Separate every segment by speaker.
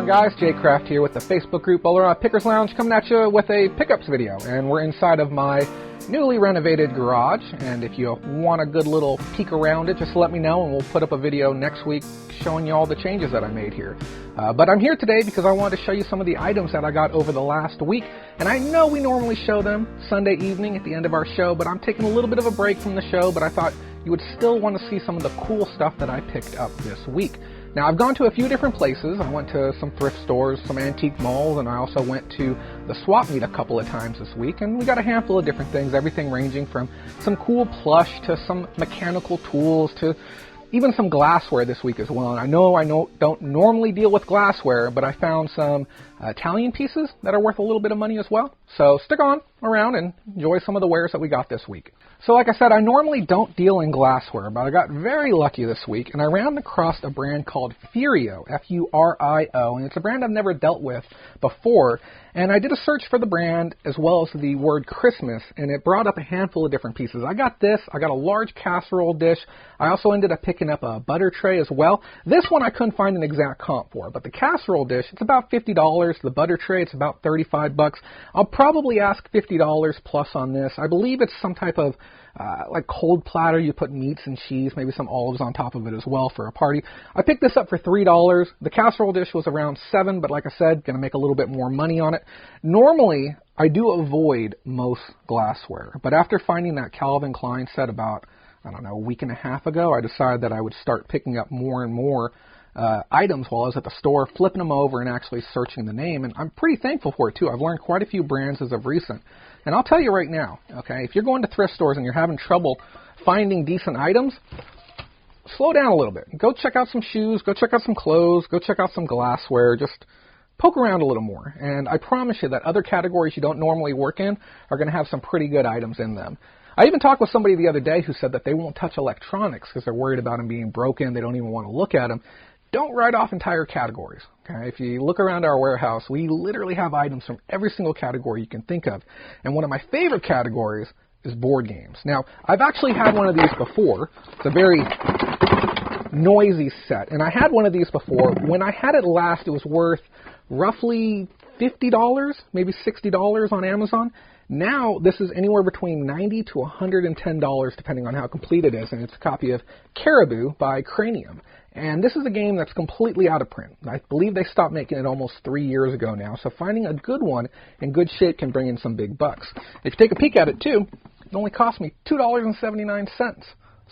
Speaker 1: on, guys? Jay Craft here with the Facebook group Boulder Pickers Lounge, coming at you with a pickups video. And we're inside of my newly renovated garage, and if you want a good little peek around it, just let me know and we'll put up a video next week showing you all the changes that I made here. But I'm here today because I wanted to show you some of the items that I got over the last week. And I know we normally show them Sunday evening at the end of our show, but I'm taking a little bit of a break from the show, but I thought you would still want to see some of the cool stuff that I picked up this week. Now, I've gone to a few different places. I went to some thrift stores, some antique malls, and I also went to the swap meet a couple of times this week, and we got a handful of different things, everything ranging from some cool plush to some mechanical tools to even some glassware this week as well. And I don't normally deal with glassware, but I found some Italian pieces that are worth a little bit of money as well. So stick on around and enjoy some of the wares that we got this week. So like I said, I normally don't deal in glassware, but I got very lucky this week, and I ran across a brand called Furio, F-U-R-I-O, and it's a brand I've never dealt with before. And I did a search for the brand as well as the word Christmas, and it brought up a handful of different pieces. I got this. I got a large casserole dish. I also ended up picking up a butter tray as well. This one I couldn't find an exact comp for, but the casserole dish, it's about $50. The butter tray, it's about $35. I'll probably ask $50 plus on this. I believe it's some type of like cold platter. You put meats and cheese, maybe some olives on top of it as well for a party. I picked this up for $3. The casserole dish was around $7, but like I said, going to make a little bit more money on it. Normally, I do avoid most glassware, but after finding that Calvin Klein set about, I don't know, a week and a half ago, I decided that I would start picking up more and more items while I was at the store, flipping them over and actually searching the name, and I'm pretty thankful for it too. I've learned quite a few brands as of recent, and I'll tell you right now, okay, if you're going to thrift stores and you're having trouble finding decent items, slow down a little bit. Go check out some shoes, go check out some clothes, go check out some glassware, just poke around a little more, and I promise you that other categories you don't normally work in are going to have some pretty good items in them. I even talked with somebody the other day who said that they won't touch electronics because they're worried about them being broken. They don't even want to look at them. Don't write off entire categories. Okay? If you look around our warehouse, we literally have items from every single category you can think of. And one of my favorite categories is board games. Now, I've actually had one of these before. It's a very noisy set. And I had one of these before. When I had it last, it was worth roughly $50, maybe $60 on Amazon. Now, this is anywhere between $90 to $110, depending on how complete it is, and it's a copy of Caribou by Cranium. And this is a game that's completely out of print. I believe they stopped making it almost 3 years ago now, so finding a good one in good shape can bring in some big bucks. If you take a peek at it, too, it only cost me $2.79.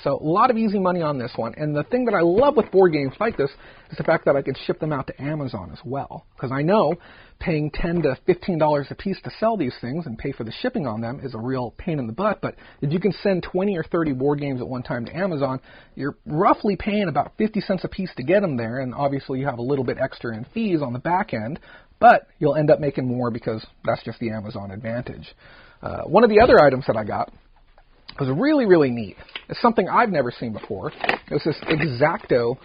Speaker 1: So a lot of easy money on this one. And the thing that I love with board games like this is the fact that I can ship them out to Amazon as well. Because I know paying $10 to $15 a piece to sell these things and pay for the shipping on them is a real pain in the butt. But if you can send 20 or 30 board games at one time to Amazon, you're roughly paying about 50 cents a piece to get them there. And obviously you have a little bit extra in fees on the back end. But you'll end up making more because that's just the Amazon advantage. One of the other items that I got was really, really neat. It's something I've never seen before. It was this X-Acto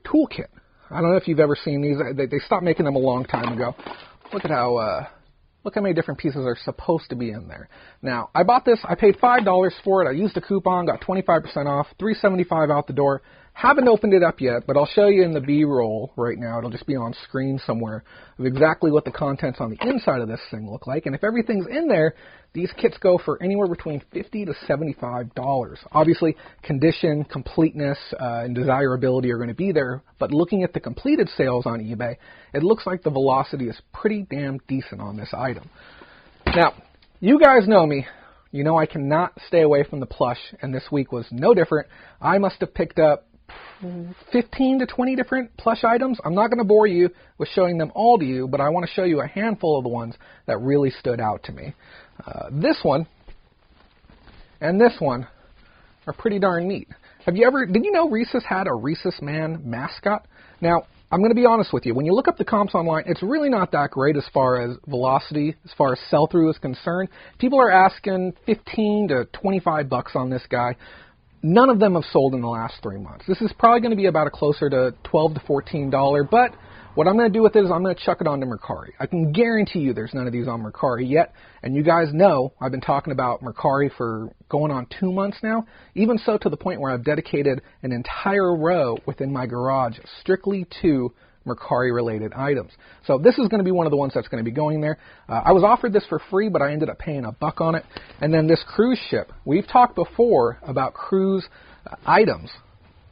Speaker 1: toolkit. I don't know if you've ever seen these. They stopped making them a long time ago. Look at how many different pieces are supposed to be in there. Now, I bought this. I paid $5 for it. I used a coupon, got 25% off, $3.75 out the door. Haven't opened it up yet, but I'll show you in the B-roll right now. It'll just be on screen somewhere of exactly what the contents on the inside of this thing look like. And if everything's in there, these kits go for anywhere between $50 to $75. Obviously, condition, completeness, and desirability are going to be there, but looking at the completed sales on eBay, it looks like the velocity is pretty damn decent on this item. Now, you guys know me. You know I cannot stay away from the plush, and this week was no different. I must have picked up 15 to 20 different plush items. I'm not going to bore you with showing them all to you, but I want to show you a handful of the ones that really stood out to me. This one and this one are pretty darn neat. Did you know Rhesus had a Rhesus Man mascot? Now, I'm going to be honest with you. When you look up the comps online, it's really not that great as far as velocity, as far as sell-through is concerned. People are asking $15 to $25 on this guy. None of them have sold in the last 3 months. This is probably going to be about a closer to $12 to $14, but what I'm going to do with it is I'm going to chuck it onto Mercari. I can guarantee you there's none of these on Mercari yet, and you guys know I've been talking about Mercari for going on 2 months now, even so to the point where I've dedicated an entire row within my garage strictly to Mercari-related items. So this is going to be one of the ones that's going to be going there. I was offered this for free, but I ended up paying $1 on it. And then this cruise ship. We've talked before about cruise items,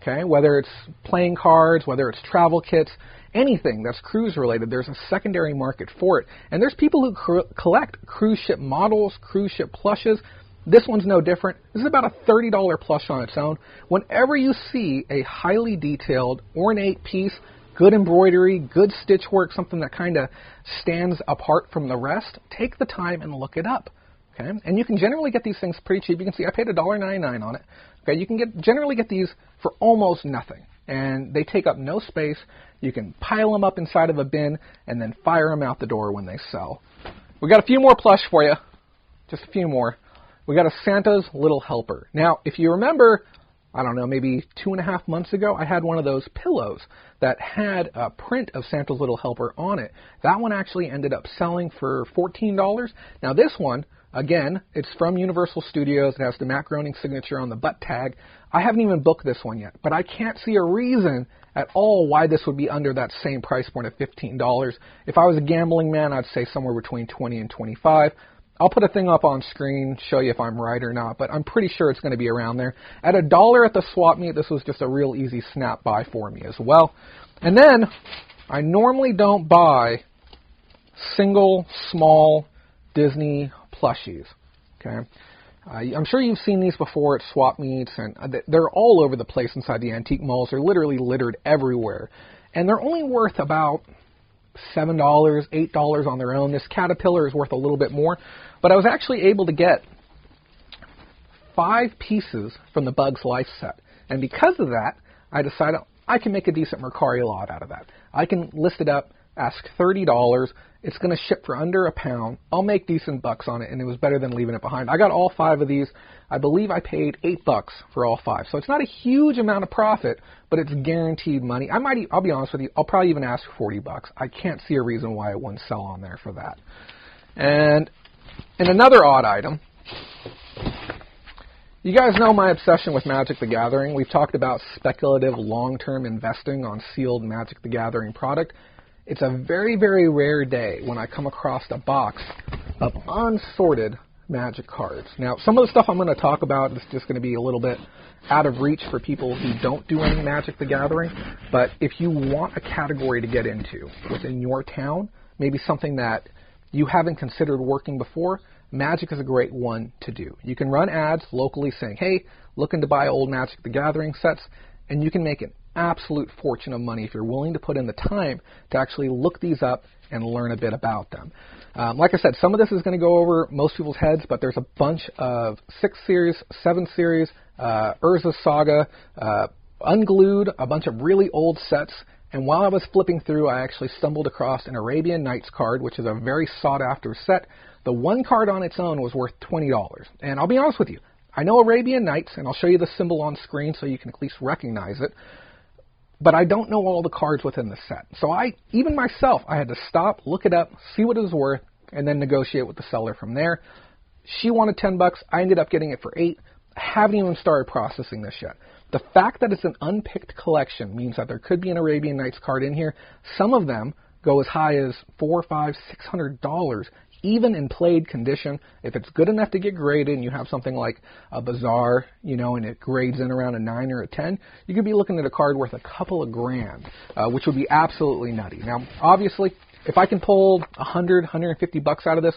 Speaker 1: okay? Whether it's playing cards, whether it's travel kits, anything that's cruise-related, there's a secondary market for it. And there's people who collect cruise ship models, cruise ship plushes. This one's no different. This is about a $30 plush on its own. Whenever you see a highly detailed, ornate piece, good embroidery, good stitch work, something that kind of stands apart from the rest, take the time and look it up. Okay? And you can generally get these things pretty cheap. You can see I paid $1.99 on it. Okay? You can generally get these for almost nothing. And they take up no space. You can pile them up inside of a bin and then fire them out the door when they sell. We got a few more plush for you. Just a few more. We got a Santa's Little Helper. Now, if you remember, I don't know, maybe 2.5 months ago, I had one of those pillows that had a print of Santa's Little Helper on it. That one actually ended up selling for $14. Now, this one, again, it's from Universal Studios. It has the Matt Groening signature on the butt tag. I haven't even booked this one yet, but I can't see a reason at all why this would be under that same price point of $15. If I was a gambling man, I'd say somewhere between $20 and $25. I'll put a thing up on screen, show you if I'm right or not, but I'm pretty sure it's going to be around there. At $1 at the swap meet, this was just a real easy snap buy for me as well. And then, I normally don't buy single, small Disney plushies. Okay, I'm sure you've seen these before at swap meets, and they're all over the place inside the antique malls. They're literally littered everywhere. And they're only worth about $7, $8 on their own. This Caterpillar is worth a little bit more. But I was actually able to get 5 pieces from the Bugs Life set. And because of that, I decided I can make a decent Mercari lot out of that. I can list it up, ask $30. It's going to ship for under £1. I'll make decent bucks on it, and it was better than leaving it behind. I got all 5 of these. I believe I paid $8 for all 5. So it's not a huge amount of profit, but it's guaranteed money. I'll be honest with you, I'll probably even ask for $40. I can't see a reason why it wouldn't sell on there for that. And in another odd item, you guys know my obsession with Magic the Gathering. We've talked about speculative long-term investing on sealed Magic the Gathering product. It's a very, very rare day when I come across a box of unsorted Magic cards. Now, some of the stuff I'm going to talk about is just going to be a little bit out of reach for people who don't do any Magic the Gathering, but if you want a category to get into within your town, maybe something that you haven't considered working before, Magic is a great one to do. You can run ads locally saying, hey, looking to buy old Magic the Gathering sets, and you can make an absolute fortune of money if you're willing to put in the time to actually look these up and learn a bit about them. Like I said, some of this is going to go over most people's heads, but there's a bunch of 6 series, 7 series, Urza Saga, Unglued, a bunch of really old sets. And while I was flipping through, I actually stumbled across an Arabian Nights card, which is a very sought-after set. The one card on its own was worth $20. And I'll be honest with you, I know Arabian Nights, and I'll show you the symbol on screen so you can at least recognize it. But I don't know all the cards within the set. So even myself, I had to stop, look it up, see what it was worth, and then negotiate with the seller from there. She wanted $10. I ended up getting it for $8. I haven't even started processing this yet. The fact that it's an unpicked collection means that there could be an Arabian Nights card in here. Some of them go as high as $400, $500, $600, even in played condition. If it's good enough to get graded and you have something like a Bazaar, and it grades in around a 9 or a 10, you could be looking at a card worth a couple of grand, which would be absolutely nutty. Now, obviously, if I can pull $100, $150 out of this,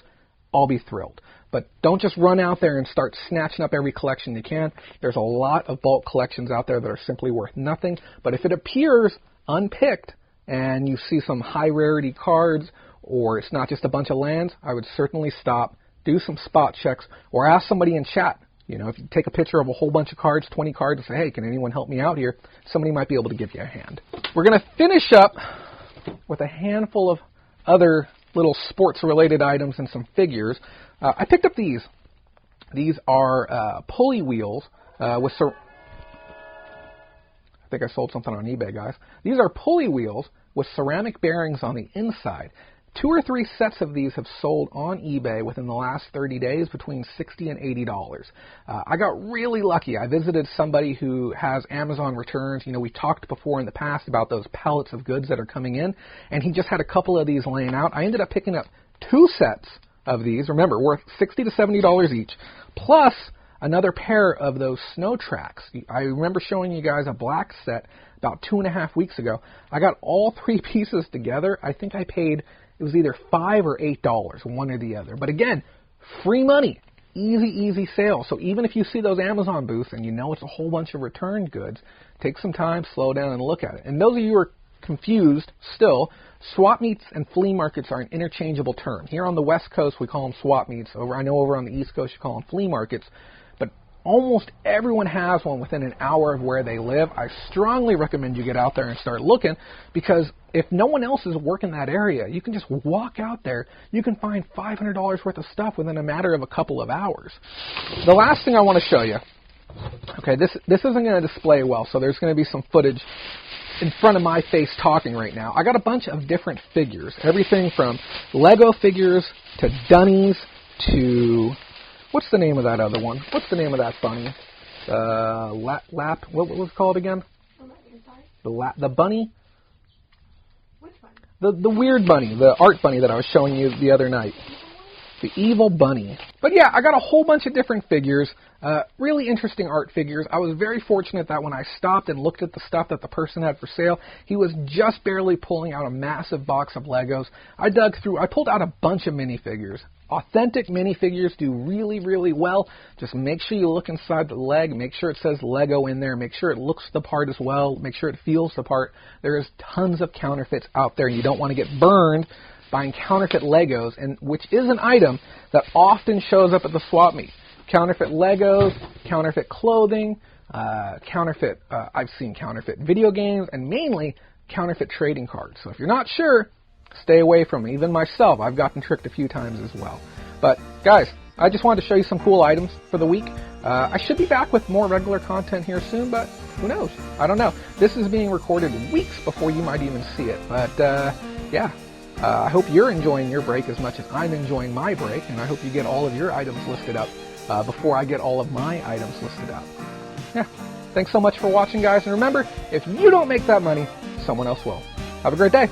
Speaker 1: I'll be thrilled. But don't just run out there and start snatching up every collection you can. There's a lot of bulk collections out there that are simply worth nothing. But if it appears unpicked and you see some high rarity cards, or it's not just a bunch of lands, I would certainly stop, do some spot checks, or ask somebody in chat. If you take a picture of a whole bunch of cards, 20 cards, and say, hey, can anyone help me out here? Somebody might be able to give you a hand. We're going to finish up with a handful of other little sports-related items and some figures. I picked up these. These are pulley wheels with... I think I sold something on eBay, guys. These are pulley wheels with ceramic bearings on the inside. 2 or 3 sets of these have sold on eBay within the last 30 days between $60 and $80. I got really lucky. I visited somebody who has Amazon returns. You know, we talked before in the past about those pallets of goods that are coming in, and he just had a couple of these laying out. I ended up picking up 2 sets of these, remember, worth $60 to $70 each, plus another pair of those snow tracks. I remember showing you guys a black set about 2.5 weeks ago. I got all 3 pieces together. I think I paid, it was either $5 or $8, one or the other. But again, free money, easy sale. So even if you see those Amazon booths and you know it's a whole bunch of returned goods, take some time, slow down, and look at it. And those of you who are confused still, swap meets and flea markets are an interchangeable term. Here on the West Coast, we call them swap meets. I know over on the East Coast, you call them flea markets. But almost everyone has one within an hour of where they live. I strongly recommend you get out there and start looking, because if no one else is working that area, you can just walk out there. You can find $500 worth of stuff within a matter of a couple of hours. The last thing I want to show you, okay, this isn't going to display well, so there's going to be some footage in front of my face talking right now. I got a bunch of different figures, everything from Lego figures to Dunnies to, what's the name of that other one? What's the name of that bunny? What was it called again? The bunny?
Speaker 2: Which one?
Speaker 1: The weird bunny, the art bunny that I was showing you the other night. The evil bunny. But yeah, I got a whole bunch of different figures, really interesting art figures. I was very fortunate that when I stopped and looked at the stuff that the person had for sale, he was just barely pulling out a massive box of Legos. I dug through, I pulled out a bunch of minifigures. Authentic minifigures do really well. Just make sure you look inside the leg, make sure it says Lego in there, make sure it looks the part as well, make sure it feels the part. There is tons of counterfeits out there, and you don't want to get burned buying counterfeit Legos, and which is an item that often shows up at the swap meet. Counterfeit Legos, counterfeit clothing, I've seen counterfeit video games, and mainly counterfeit trading cards. So if you're not sure, stay away from me. Even myself, I've gotten tricked a few times as well. But guys, I just wanted to show you some cool items for the week. I should be back with more regular content here soon, but who knows? I don't know. This is being recorded weeks before you might even see it. But yeah. I hope you're enjoying your break as much as I'm enjoying my break, and I hope you get all of your items listed up before I get all of my items listed up. Yeah, thanks so much for watching, guys, and remember, if you don't make that money, someone else will. Have a great day.